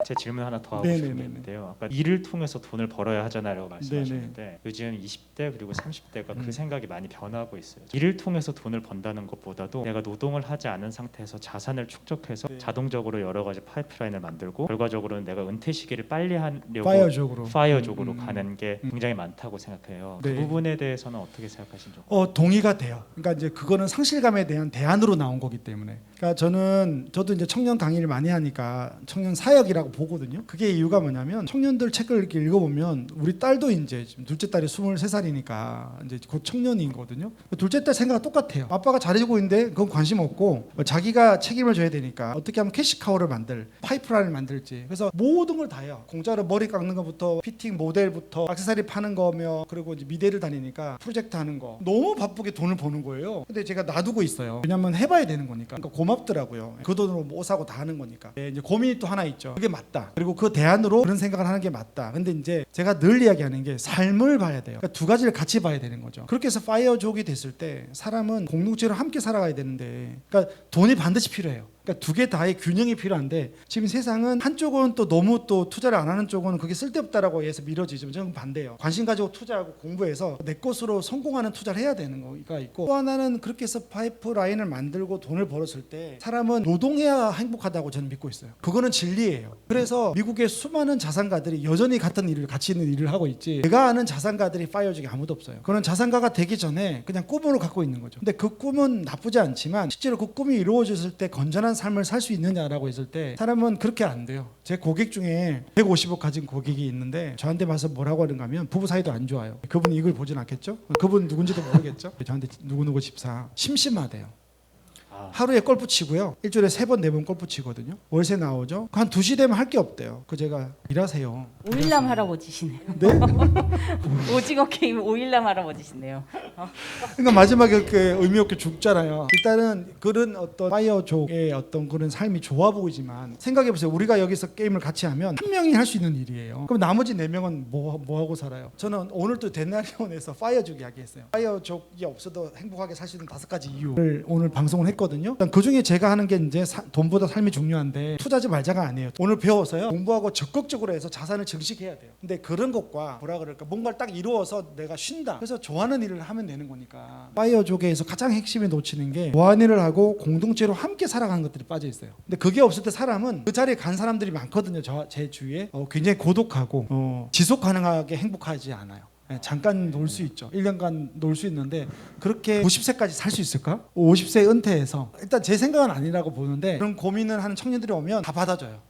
제 질문 하나 더 하고 네네네네. 싶은 게 있는데요. 아까 일을 통해서 돈을 벌어야 하잖아요라고 말씀하셨는데 네네. 요즘 20대 그리고 30대가 그 음. 생각이 많이 변하고 있어요. 일을 통해서 돈을 번다는 것보다도 내가 노동을 하지 않은 상태에서 자산을 축적해서 네. 자동적으로 여러 가지 파이프라인을 만들고 결과적으로는 내가 은퇴 시기를 빨리 하려고 파이어적으로 파이어족으로 가는 게 음. 굉장히 많다고 생각해요. 네. 그 부분에 대해서는 어떻게 생각하시는지. 동의가 돼요. 그러니까 이제 그거는 상실감에 대한 대안으로 나온 거기 때문에. 그러니까 저도 이제 청년 강의를 많이 하니까 청년 사역이라고 보거든요. 그게 이유가 뭐냐면 청년들 책을 이렇게 읽어보면 우리 딸도 이제 지금 둘째 딸이 23살이니까 이제 곧 청년이거든요. 둘째 딸 생각은 똑같아요. 아빠가 잘해주고 있는데 그건 관심 없고 자기가 책임을 져야 되니까 어떻게 하면 캐시카우를 파이프라인을 만들지. 그래서 모든 걸 다 해요. 공짜로 머리 깎는 것부터 피팅 모델부터 액세서리 파는 거며 그리고 이제 미대를 다니니까 프로젝트 하는 거 너무 바쁘게 돈을 버는 거예요. 근데 제가 놔두고 있어요. 왜냐면 해봐야 되는 거니까. 그러니까 고맙더라고요. 그 돈으로 뭐 사고 다 하는 거니까. 이제 고민이 또 하나 있죠. 그게 맞다. 그리고 그 대안으로 그런 생각을 하는 게 맞다. 근데 이제 제가 늘 이야기하는 게 삶을 봐야 돼요. 그러니까 두 가지를 같이 봐야 되는 거죠. 그렇게 해서 파이어족이 됐을 때 사람은 공동체로 함께 살아가야 되는데, 그러니까 돈이 반드시 필요해요. 그러니까 두 개 다의 균형이 필요한데 지금 세상은 한쪽은 또 너무 또 투자를 안 하는 쪽은 그게 쓸데없다라고 해서 미뤄지지만 저는 반대예요. 관심 가지고 투자하고 공부해서 내 것으로 성공하는 투자를 해야 되는 거가 있고, 또 하나는 그렇게 해서 파이프라인을 만들고 돈을 벌었을 때 사람은 노동해야 행복하다고 저는 믿고 있어요. 그거는 진리예요. 그래서 미국의 수많은 자산가들이 여전히 가치 있는 일을 하고 있지, 제가 아는 자산가들이 파이어족이 아무도 없어요. 그런 자산가가 되기 전에 그냥 꿈으로 갖고 있는 거죠. 근데 그 꿈은 나쁘지 않지만 실제로 그 꿈이 이루어졌을 때 건전한 삶을 살 수 있느냐라고 했을 때 사람은 그렇게 안 돼요. 제 고객 중에 150억 가진 고객이 있는데 저한테 와서 뭐라고 하는가 하면 부부 사이도 안 좋아요. 그분이 이걸 보진 않겠죠? 그분 누군지도 모르겠죠? 저한테 누구누구 집사 심심하대요. 하루에 골프 치고요. 일주일에 3번 4번 골프 치거든요. 월세 나오죠. 한 2시 되면 할 게 없대요. 제가 일하세요. 오일남 할아버지시네요. 네? 오징어 게임 오일남 할아버지시네요. 그러니까 마지막에 이렇게 의미 없게 죽잖아요. 일단은 그런 어떤 파이어족의 어떤 그런 삶이 좋아 보이지만 생각해보세요. 우리가 여기서 게임을 같이 하면 한 명이 할 수 있는 일이에요. 그럼 나머지 4명은 뭐 하고 살아요? 저는 오늘 또 데나리온에서 파이어족 이야기했어요. 파이어족이 없어도 행복하게 살 수 있는 5가지 이유를 오늘 방송을 했거든요. 그 중에 제가 하는 게 이제 돈보다 삶이 중요한데 투자하지 말자가 아니에요. 오늘 배워서요. 공부하고 적극적으로 해서 자산을 증식해야 돼요. 근데 그런 것과 뭐라 그럴까, 뭔가를 딱 이루어서 내가 쉰다. 그래서 좋아하는 일을 하면 되는 거니까. 파이어족에서 가장 핵심에 놓치는 게 좋아하는 일을 하고 공동체로 함께 살아가는 것들이 빠져 있어요. 근데 그게 없을 때 사람은 그 자리에 간 사람들이 많거든요. 제 주위에 굉장히 고독하고 지속 가능하게 행복하지 않아요. 잠깐 놀 수 있죠. 1년간 놀 수 있는데 그렇게 90세까지 살 수 있을까? 50세 은퇴해서, 일단 제 생각은 아니라고 보는데 그런 고민을 하는 청년들이 오면 다 받아줘요.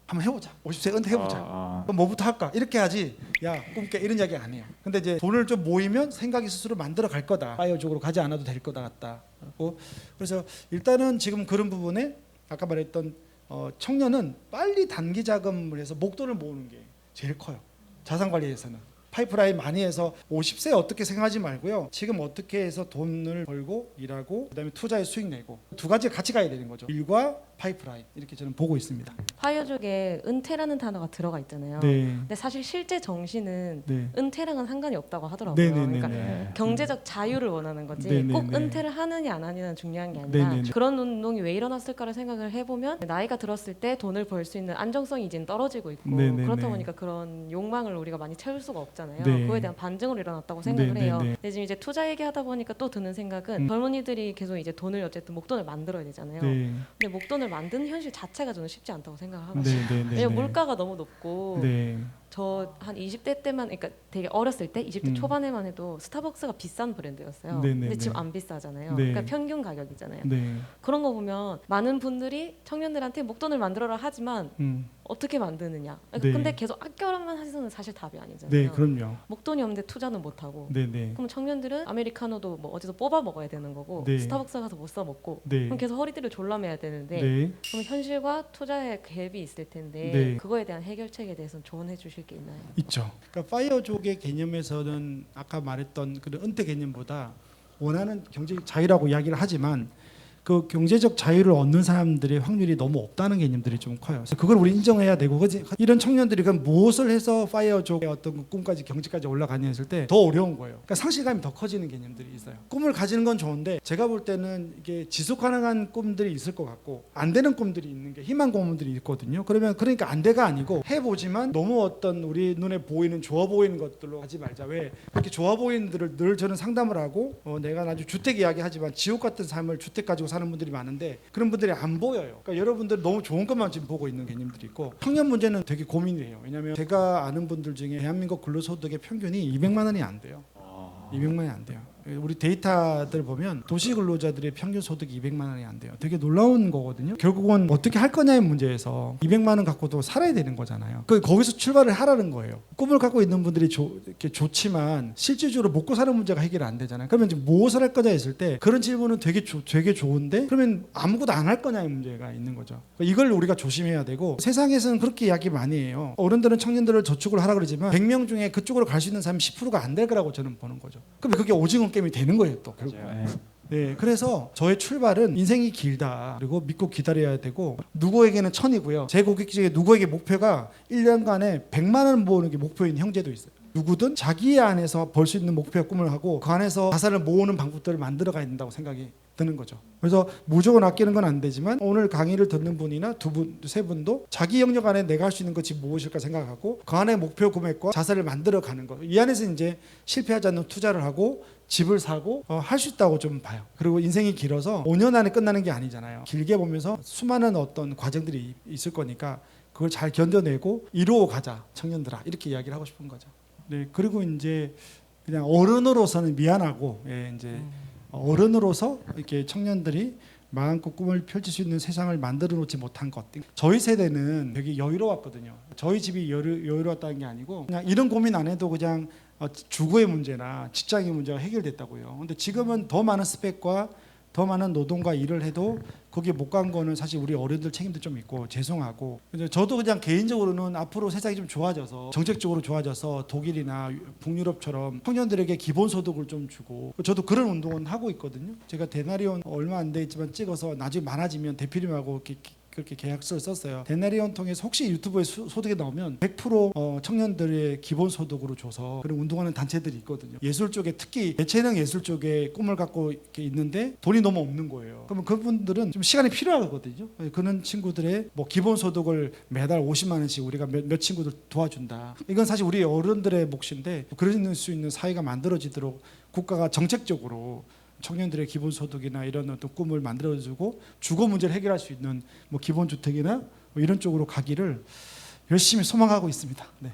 한번 해보자. 50세 은퇴해보자. 그럼 뭐부터 할까? 이렇게 하지. 야, 꿈깨, 이런 이야기 안 해요. 근데 이제 돈을 좀 모이면 생각이 스스로 만들어 갈 거다. 파이어족으로 가지 않아도 될 거다 같다. 그래서 일단은 지금 그런 부분에 아까 말했던 청년은 빨리 단기 자금을 해서 목돈을 모으는 게 제일 커요. 자산 관리에서는. 파이프라인 많이 해서 50세에 어떻게 생각하지 말고요. 지금 어떻게 해서 돈을 벌고 일하고 그다음에 투자에 수익 내고, 두 가지 같이 가야 되는 거죠. 일과 파이프라인, 이렇게 저는 보고 있습니다. 파이어족에 은퇴라는 단어가 들어가 있잖아요. 네. 근데 사실 실제 정신은 네. 은퇴랑은 상관이 없다고 하더라고요. 네네네네. 그러니까 경제적 자유를 원하는 거지 네네네. 꼭 은퇴를 하느냐 안 하느냐는 중요한 게 아니라 네네네. 그런 운동이 왜 일어났을까를 생각을 해보면 나이가 들었을 때 돈을 벌 수 있는 안정성이 이제 떨어지고 있고 네네네. 그렇다 보니까 그런 욕망을 우리가 많이 채울 수가 없잖아요. 네. 그거에 대한 반증으로 일어났다고 생각을 해요. 네네네. 근데 지금 이제 투자 얘기하다 보니까 또 드는 생각은 젊은이들이 계속 이제 돈을 어쨌든 목돈을 만들어야 되잖아요. 네. 근데 목돈을 만드는 현실 자체가 저는 쉽지 않다고 생각을 하거든요. 네네네. 왜냐면 물가가 너무 높고 네. 저 한 20대 때만, 그러니까 되게 어렸을 때 20대 초반에만 해도 스타벅스가 비싼 브랜드였어요. 네네네. 근데 지금 안 비싸잖아요. 네. 그러니까 평균 가격이잖아요. 네. 그런 거 보면 많은 분들이 청년들한테 목돈을 만들어라 하지만 어떻게 만드느냐. 네. 근데 계속 아껴라만 하시는 사실 답이 아니잖아요. 네, 그럼요. 목돈이 없는데 투자는 못 하고. 네네. 그럼 청년들은 아메리카노도 뭐 어디서 뽑아 먹어야 되는 거고 네. 스타벅스 가서 못 사 먹고 네. 그럼 계속 허리띠를 졸라매야 되는데 네. 그럼 현실과 투자의 갭이 있을 텐데 네. 그거에 대한 해결책에 대해서는 조언해 주실 게 있나요? 있죠. 그러니까 파이어족의 개념에서는 아까 말했던 그런 은퇴 개념보다 원하는 경제적 자유라고 이야기를 하지만 그 경제적 자유를 얻는 사람들의 확률이 너무 없다는 개념들이 좀 커요. 그래서 그걸 우리 인정해야 되고, 그지? 이런 청년들이 그럼 무엇을 해서 파이어족의 어떤 그 꿈까지 경지까지 올라가냐 했을 때 더 어려운 거예요. 그러니까 상실감이 더 커지는 개념들이 있어요. 꿈을 가지는 건 좋은데 제가 볼 때는 이게 지속 가능한 꿈들이 있을 것 같고 안 되는 꿈들이 있는 게 희망 고문들이 있거든요. 그러니까 안 돼가 아니고 해보지만 너무 어떤 우리 눈에 보이는 좋아 보이는 것들로 하지 말자. 왜 그렇게 좋아 보이는 들을 늘 저는 상담을 하고 내가 아주 주택 이야기하지만 지옥 같은 삶을 주택 가지고 사는 분들이 많은데 그런 분들이 안 보여요. 그러니까 여러분들 너무 좋은 것만 지금 보고 있는 개념들이 있고 청년 문제는 되게 고민이에요. 왜냐하면 제가 아는 분들 중에 대한민국 근로소득의 평균이 200만 원이 안 돼요. 200만 원이 안 돼요. 우리 데이터들 보면 도시 근로자들의 평균 소득이 200만 원이 안 돼요. 되게 놀라운 거거든요. 결국은 어떻게 할 거냐의 문제에서 200만 원 갖고도 살아야 되는 거잖아요. 거기서 출발을 하라는 거예요. 꿈을 갖고 있는 분들이 이렇게 좋지만 실질적으로 먹고 사는 문제가 해결이 안 되잖아요. 그러면 이제 무엇을 할 거냐 했을 때 그런 질문은 되게 좋은데 그러면 아무것도 안 할 거냐의 문제가 있는 거죠. 이걸 우리가 조심해야 되고 세상에서는 그렇게 이야기 많이 해요. 어른들은 청년들을 저축을 하라 그러지만 100명 중에 그쪽으로 갈 수 있는 사람이 10%가 안 될 거라고 저는 보는 거죠. 그럼 그게 오징어 게임이 되는 거예요 또 결국. 네, 그래서 저의 출발은 인생이 길다. 그리고 믿고 기다려야 되고 누구에게는 1000이고요. 제 고객 중에 누구에게 목표가 1년간에 100만 원 모으는 게 목표인 형제도 있어요. 누구든 자기 안에서 벌 수 있는 목표와 꿈을 하고 그 안에서 자산을 모으는 방법들을 만들어 가야 된다고 생각이 드는 거죠. 그래서 무조건 아끼는 건 안 되지만 오늘 강의를 듣는 분이나 두 분, 세 분도 자기 영역 안에 내가 할 수 있는 것이 무엇일까 생각하고 그 안에 목표 금액과 자산을 만들어 가는 거. 이 안에서 이제 실패하지 않는 투자를 하고 집을 사고 할 수 있다고 좀 봐요. 그리고 인생이 길어서 5년 안에 끝나는 게 아니잖아요. 길게 보면서 수많은 어떤 과정들이 있을 거니까 그걸 잘 견뎌내고 이루어 가자 청년들아 이렇게 이야기를 하고 싶은 거죠. 네, 그리고 이제 그냥 어른으로서는 미안하고 이제 어른으로서 이렇게 청년들이 마음껏 꿈을 펼칠 수 있는 세상을 만들어 놓지 못한 것. 저희 세대는 되게 여유로웠거든요. 저희 집이 여유로웠다는 게 아니고 그냥 이런 고민 안 해도 그냥 주거의 문제나 직장의 문제가 해결됐다고요. 근데 지금은 더 많은 스펙과 더 많은 노동과 일을 해도 거기에 못 간 거는 사실 우리 어른들 책임도 좀 있고 죄송하고 저도 그냥 개인적으로는 앞으로 세상이 좀 좋아져서 정책적으로 좋아져서 독일이나 북유럽처럼 청년들에게 기본소득을 좀 주고 저도 그런 운동은 하고 있거든요. 제가 데나리온 얼마 안 되지만 찍어서 나중에 많아지면 대표님하고 그렇게 계약서를 썼어요. 데나리온 통해서 혹시 유튜브에 소득이 나오면 100% 청년들의 기본소득으로 줘서 그런 운동하는 단체들이 있거든요. 예술 쪽에 특히 예체능 예술 쪽에 꿈을 갖고 이렇게 있는데 돈이 너무 없는 거예요. 그러면 그분들은 좀 시간이 필요하거든요. 그런 친구들의 뭐 기본소득을 매달 50만 원씩 우리가 몇 친구들 도와준다. 이건 사실 우리 어른들의 몫인데 그럴 수 있는 사회가 만들어지도록 국가가 정책적으로 청년들의 기본소득이나 이런 어떤 꿈을 만들어주고 주거 문제를 해결할 수 있는 뭐 기본주택이나 뭐 이런 쪽으로 가기를 열심히 소망하고 있습니다. 네.